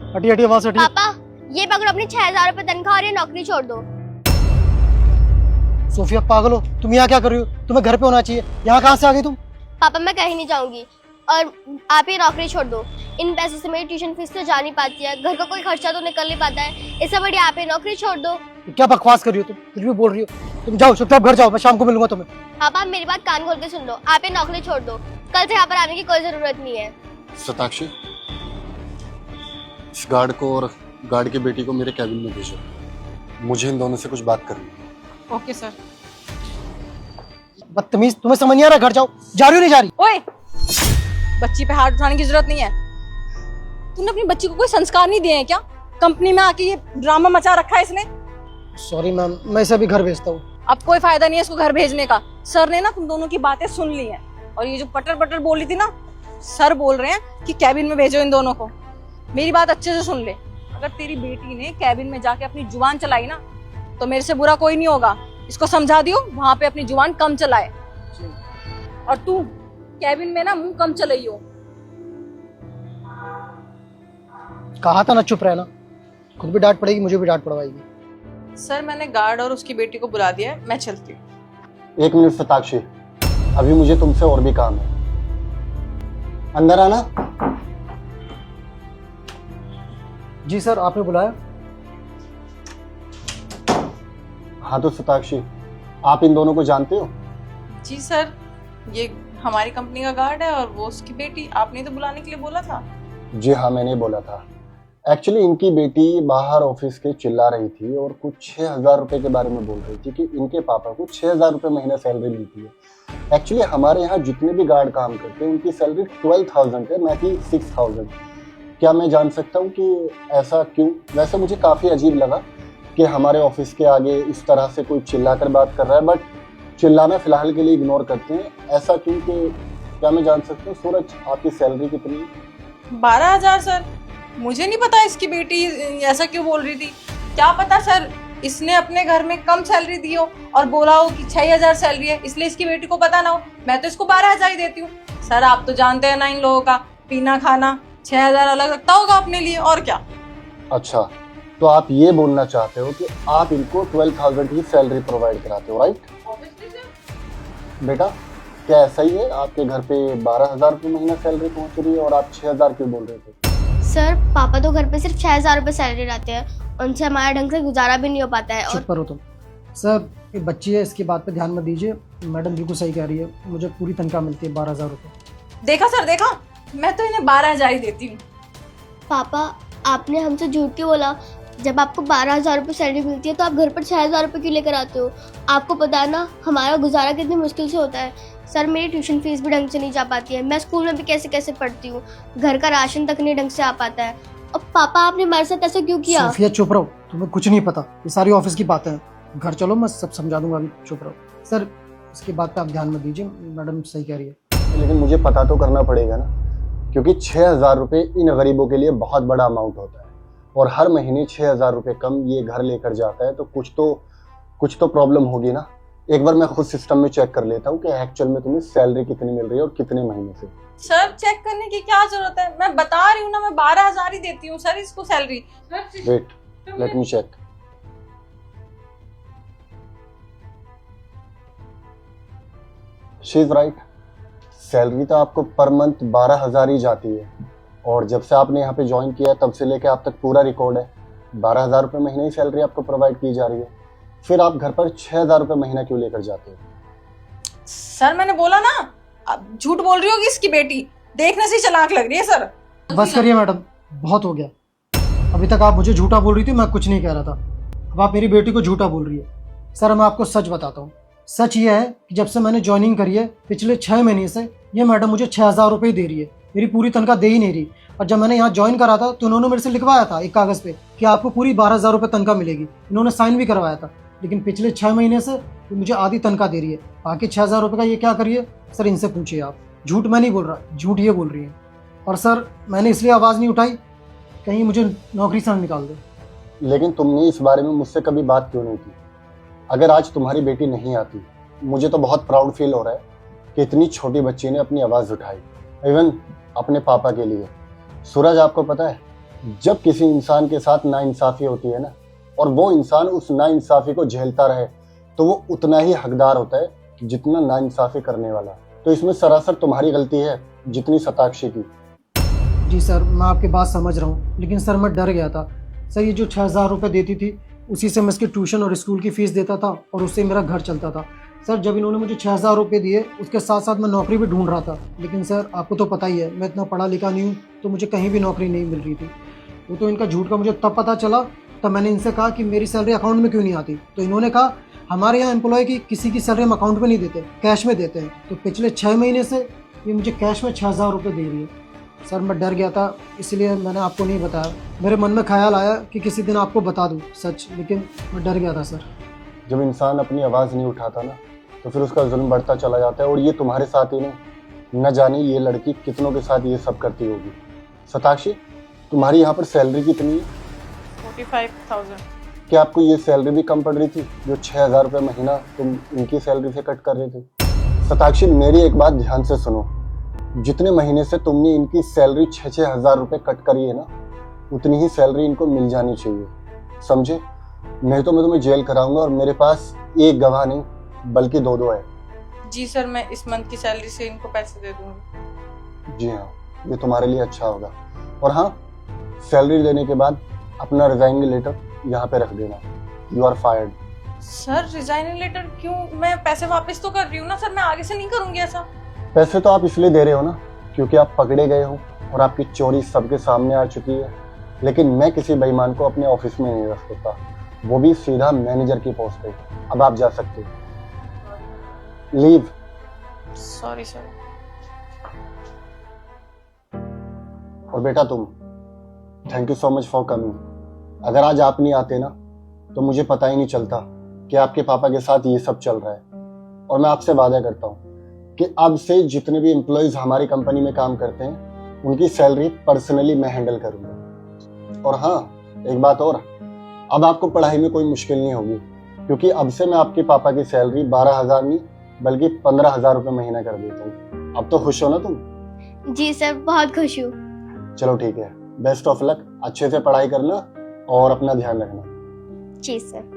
हटिए हटिए वहां से हटिए। पापा ये पकड़ो अपनी 6,000 रुपए तनख्वाह और ये नौकरी छोड़ दो। सोफिया पागल हो तुम, यहाँ क्या कर रही हो? तुम्हें घर पे होना चाहिए, यहाँ कहाँ से आ गई तुम? पापा मैं कहीं नहीं जाऊंगी और आप ये नौकरी छोड़ दो। इन पैसे से मेरी ट्यूशन फीस तो जा नहीं पाती है, घर का कोई खर्चा तो निकल नहीं पाता है, इससे बढ़िया आप ये नौकरी छोड़ दो। क्या बकवास कर रही हो तुम? कुछ भी बोल रही हो? तुम जाओ चुपचाप घर जाओ, मैं शाम को मिलूंगा तुम्हें। पापा मेरी बात कान खोल के सुन लो, आप ये नौकरी छोड़ दो, कल से यहाँ पर आने की कोई जरूरत नहीं है। सताक्षी, इस गार्ड को और गार्ड की बेटी को मेरे कैबिन में भेजो, मुझे इन दोनों से कुछ बात करनी है। Okay sir. बदतमीज, तुम्हें समझ नहीं आ रहा? घर जाओ। जा रही हो नहीं जा रही? ओए, बच्ची पे हाथ उठाने की जरूरत नहीं है। तूने अपनी बच्ची को कोई संस्कार नहीं दिए हैं क्या? कंपनी में आके ये ड्रामा मचा रखा है इसने। सॉरी मैम, मैं इसे अभी घर भेजता हूँ। अब कोई फायदा नहीं है इसको घर भेजने का। सर ने ना तुम दोनों की बातें सुन ली हैं और ये जो पटर पटर बोल रही थी ना, सर बोल रहे हैं कि कैबिन में भेजो इन दोनों को। मेरी बात अच्छे से सुन ले, अगर तेरी बेटी ने कैबिन में जाके अपनी जुबान चलाई ना तो मेरे से बुरा कोई नहीं होगा। इसको समझा दियो वहां पे अपनी जुबान कम चलाए। और तू कैबिन में ना मुंह कम चलाइयो। कहा था ना चुप रहना, खुद भी डांट पड़ेगी, मुझे भी डांट पड़वाएगी। सर मैंने गार्ड और उसकी बेटी को बुला दिया है, मैं चलती हूँ। 1 मिनट सताक्षी, अभी मुझे तुमसे और भी काम है। अंदर आना। जी सर, आपने बुलाया? हाँ तो सताक्षी, आप इन दोनों को जानते हो? जी सर, ये हमारी कंपनी का गार्ड है और वो उसकी बेटी। आपने तो बुलाने के लिए बोला था। जी हाँ, मैंने बोला था। एक्चुअली इनकी बेटी बाहर ऑफिस के चिल्ला रही थी और कुछ 6,000 रुपए के बारे में बोल रही थी कि इनके पापा को 6,000 रुपए महीना सैलरी मिलती है। एक्चुअली हमारे यहाँ जितने भी गार्ड काम करते हैं उनकी सैलरी 12,000 है, ना कि 6,000। क्या मैं जान सकता हूँ कि ऐसा क्यों? वैसे मुझे काफ़ी अजीब लगा कि हमारे ऑफिस के आगे इस तरह से कोई चिल्ला कर बात कर रहा है, बट चिल्लाना फिलहाल के लिए इग्नोर करते हैं। ऐसा क्यों? कि क्या मैं जान सकता हूँ सूरज, आपकी सैलरी कितनी है? 12,000 सर। मुझे नहीं पता इसकी बेटी ऐसा क्यों बोल रही थी। क्या पता सर, इसने अपने घर में कम सैलरी दी हो और बोला हो कि 6,000 सैलरी है, इसलिए इसकी बेटी को पता ना हो। मैं तो इसको 12,000 ही देती हूँ। सर आप तो जानते हैं ना इन लोगों का पीना खाना, 6,000 अलग रखता होगा अपने लिए, और क्या। अच्छा, तो आप ये बोलना चाहते हो कि आप इनको 12,000 की सैलरी प्रोवाइड कराते हो, राइट? बेटा क्या ऐसा ही है? आपके घर पे 12,000 रुपये महीना सैलरी पहुंच रही है और आप 6,000 क्यों बोल रहे थे? सर पापा तो घर पे सिर्फ 6,000 रुपए सैलरी लाते हैं, उनसे हमारा ढंग से गुजारा भी नहीं हो पाता है। चुप करो तुम। सर ये बच्ची है, इसकी बात पे ध्यान मत दीजिए। मैडम बिल्कुल सही कह रही है, मुझे पूरी तनख्वाह मिलती है 12,000 रुपये। देखा सर, देखा, मैं तो इन्हें 12,000 ही देती हूँ। पापा आपने हमसे झूठ क्यों बोला? जब आपको 12,000 रुपये सैलरी मिलती है तो आप घर पर 6,000 रुपये क्यों लेकर आते हो? आपको पता है ना हमारा गुजारा कितनी मुश्किल से होता है। सर मेरी ट्यूशन फीस भी ढंग से नहीं जा पाती है, मैं स्कूल में भी कैसे कैसे पढ़ती हूँ, घर का राशन तक नहीं ढंग से आ पाता है। और पापा आपने हमारे साथ ऐसा क्यों किया? सोफिया चुप रहो, तुम्हें कुछ नहीं पता, ये सारी ऑफिस की बातें हैं। घर चलो, मैं सब समझा दूंगा, अभी चुप रहो। सर इसकी बात पे आप ध्यान मत दीजिए, मैडम सही कह रही है। लेकिन मुझे पता तो करना पड़ेगा ना, क्योंकि 6,000 रुपये इन गरीबों के लिए बहुत बड़ा अमाउंट होता है और हर महीने 6,000 रुपये कम ये घर लेकर जाता है, तो कुछ तो प्रॉब्लम होगी ना। एक बार मैं खुद सिस्टम में चेक कर लेता हूँ कि एक्चुअल में तुम्हें सैलरी कितनी मिल रही है और कितने महीने से। सर चेक करने की क्या जरूरत है, मैं बता रही हूँ ना, मैं 12,000 ही देती हूँ सर इसको salary. Wait, let me check. She is right, salary तो आपको पर मंथ 12,000 ही जाती है और जब से आपने यहाँ पे ज्वाइन किया है तब से लेके आप तक पूरा रिकॉर्ड है 12,000 रुपये महीने ही सैलरी आपको प्रोवाइड की जा रही है। फिर आप घर पर 6,000 रुपये महीना क्यों लेकर जाते हो? सर मैंने बोला ना, आप झूठ बोल रही होगी इसकी बेटी, देखने से ही चालाक लग रही है सर। बस करिए मैडम, बहुत हो गया। अभी तक आप मुझे झूठा बोल रही थी, मैं कुछ नहीं कह रहा था। अब आप मेरी बेटी को झूठा बोल रही है। सर मैं आपको सच बताता हूँ, सच ये है कि जब से मैंने ज्वाइनिंग करी है पिछले 6 महीने से ये मैडम मुझे 6,000 रुपये दे रही है, मेरी पूरी तनख्वाह दे ही नहीं रही। और जब मैंने यहाँ ज्वाइन करा था तो उन्होंने मेरे से लिखवाया था एक कागज़ पे कि आपको पूरी 12,000 रुपये तनख्वाह मिलेगी, इन्होंने साइन भी करवाया था। लेकिन पिछले 6 महीने से ये मुझे आधी तनख्वाह दे रही है, बाकी 6,000 रुपये का ये क्या करिए? सर इनसे पूछिए आप। झूठ मैं नहीं बोल रहा, झूठ ये बोल रही है। और सर मैंने इसलिए आवाज़ नहीं उठाई कहीं मुझे नौकरी से ना निकाल दे। लेकिन तुमने इस बारे में मुझसे कभी बात क्यों नहीं की? अगर आज तुम्हारी बेटी नहीं आती, मुझे तो बहुत प्राउड फील हो रहा है कि इतनी छोटी बच्ची ने अपनी आवाज़ उठाई, इवन अपने पापा के लिए। सूरज आपको पता है जब किसी इंसान के साथ नाइंसाफी होती है ना, और वो इंसान उस नाइंसाफी को झेलता रहे, तो वो उतना ही हकदार होता है जितना नाइंसाफी करने वाला। तो इसमें सरासर तुम्हारी गलती है जितनी शताक्षी की। जी सर, मैं आपकी बात समझ रहा हूँ, लेकिन सर मैं डर गया था। सर ये जो 6,000 रुपये देती थी, उसी से मैं इसकी ट्यूशन और स्कूल की फ़ीस देता था और उससे मेरा घर चलता था। सर जब इन्होंने मुझे 6,000 रुपये दिए, उसके साथ साथ मैं नौकरी भी ढूंढ रहा था, लेकिन सर आपको तो पता ही है मैं इतना पढ़ा लिखा नहीं हूँ, तो मुझे कहीं भी नौकरी नहीं मिल रही थी। वो तो इनका झूठ का मुझे तब पता चला, तब मैंने इनसे कहा कि मेरी सैलरी अकाउंट में क्यों नहीं आती। तो इन्होंने कहा हमारे यहाँ एम्प्लॉय की किसी की सैलरी हम अकाउंट में नहीं देते, कैश में देते हैं। तो पिछले 6 महीने से ये मुझे कैश में 6,000 रुपये दे रही है। सर मैं डर गया था, इसलिए मैंने आपको नहीं बताया। मेरे मन में ख्याल आया कि किसी दिन आपको बता दूं सच, लेकिन मैं डर गया था सर। जब इंसान अपनी आवाज़ नहीं उठाता ना, तो फिर उसका जुल्म बढ़ता चला जाता है। और ये तुम्हारे साथ ही नहीं, न जाने ये लड़की कितनों के साथ ये सब करती होगी। शताक्षी, तुम्हारी यहाँ पर सैलरी कितनी है? 45,000। क्या आपको ये सैलरी भी कम पड़ रही थी जो 6,000 रुपये महीना तुम इनकी सैलरी से कट कर रहे थे? शताक्षी, मेरी एक बात ध्यान से सुनो। जितने महीने से तुमने इनकी सैलरी 6-6 हज़ार रुपये कट करी है ना, उतनी ही सैलरी इनको मिल जानी चाहिए, समझे? नहीं तो मैं तुम्हें जेल कराऊंगा। और मेरे पास एक गवाह नहीं बल्कि 2 है। जी सर, मैं इस मंथ की सैलरी से इनको पैसे दे दूंगी। जी हाँ, ये तुम्हारे लिए अच्छा होगा। और हाँ, सैलरी देने के बाद अपना रिजाइनिंग लेटर यहाँ पे रख देना। You are fired. Sir resigning letter क्यों? मैं पैसे वापस तो कर रही हूँ ना सर, मैं आगे से नहीं करूंगी ऐसा। पैसे तो आप इसलिए दे रहे हो ना क्योंकि आप पकड़े गए हो और आपकी चोरी सबके सामने आ चुकी है। लेकिन मैं किसी बेईमान को अपने ऑफिस में नहीं रख सकता, वो भी सीधा मैनेजर की पोस्ट पे। अब आप जा सकते हो। लीव। Sorry sir. और बेटा तुम, thank you so much for coming. अगर आज आप नहीं आते ना, तो मुझे पता ही नहीं चलता कि आपके पापा के साथ ये सब चल रहा है। और मैं आपसे वादा करता हूँ कि अब से जितने भी एम्प्लॉयज हमारी कंपनी में काम करते हैं, उनकी सैलरी पर्सनली मैं हैंडल करूँगा। और हाँ, एक बात और, अब आपको पढ़ाई में कोई मुश्किल नहीं होगी, क्योंकि अब से मैं आपके पापा की सैलरी 12,000 नहीं बल्कि 15,000 रुपये महीना कर देता हूँ। अब तो खुश हो ना तुम? जी सर, बहुत खुश हूँ। चलो ठीक है, बेस्ट ऑफ लक। अच्छे से पढ़ाई करना और अपना ध्यान रखना। जी सर।